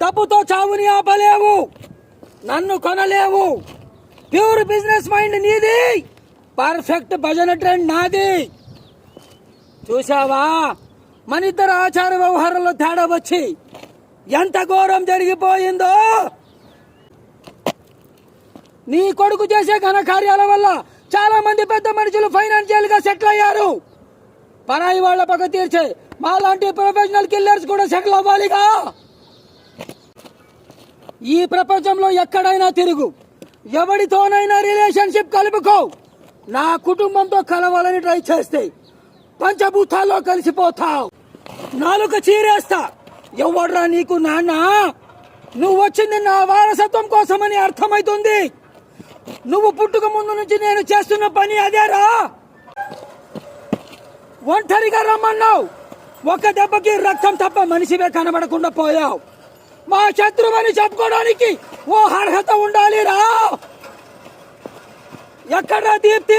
డబ్బుతో చావుని ఆపలేవు, నన్ను కొనలేవు. ప్యూర్ బిజినెస్ మైండ్ నీది, పర్ఫెక్ట్ భజన ట్రెండ్ నాది. చూసావా మన ఇద్దరు ఆచార వ్యవహారంలో తేడా వచ్చి ఎంత ఘోరం జరిగిపోయిందో. నీ కొడుకు చేసే ఘనకార్యాల వల్ల చాలా మంది పెద్ద మనుషులు ఫైనాన్షియల్ గా సెటిల్ అయ్యారు. పరాయి వాళ్ల పక్క తీర్చే మాలాంటి ప్రొఫెషనల్ కిల్లర్స్ కూడా సెటిల్ అవ్వాలిగా. ఈ ప్రపంచంలో ఎక్కడైనా తిరుగు, ఎవరితోనైనా రిలేషన్షిప్ కలుపుకో. నా కుటుంబంతో కలవాలని ట్రై చేస్తే పంచభూతాల్లో కలిసిపోతావు. నాలుక చీరేస్తా. ఎవడ్రా నీకు నాన్న? నువ్వు వచ్చింది నా వారసత్వం కోసమని అర్థమైతుంది. నువ్వు పుట్టుక ముందు నుంచి నేను చేస్తున్న పని అదేరా. ఒంటరిగా రమ్మన్నావు, ఒక దెబ్బకి రక్తం తప్ప మనిషివే కనబడకుండా పోయావు. మా శత్రువని చెప్పుకోవడానికి ఓ అర్హత ఉండాలిరా. ఎక్కడా దీప్తి?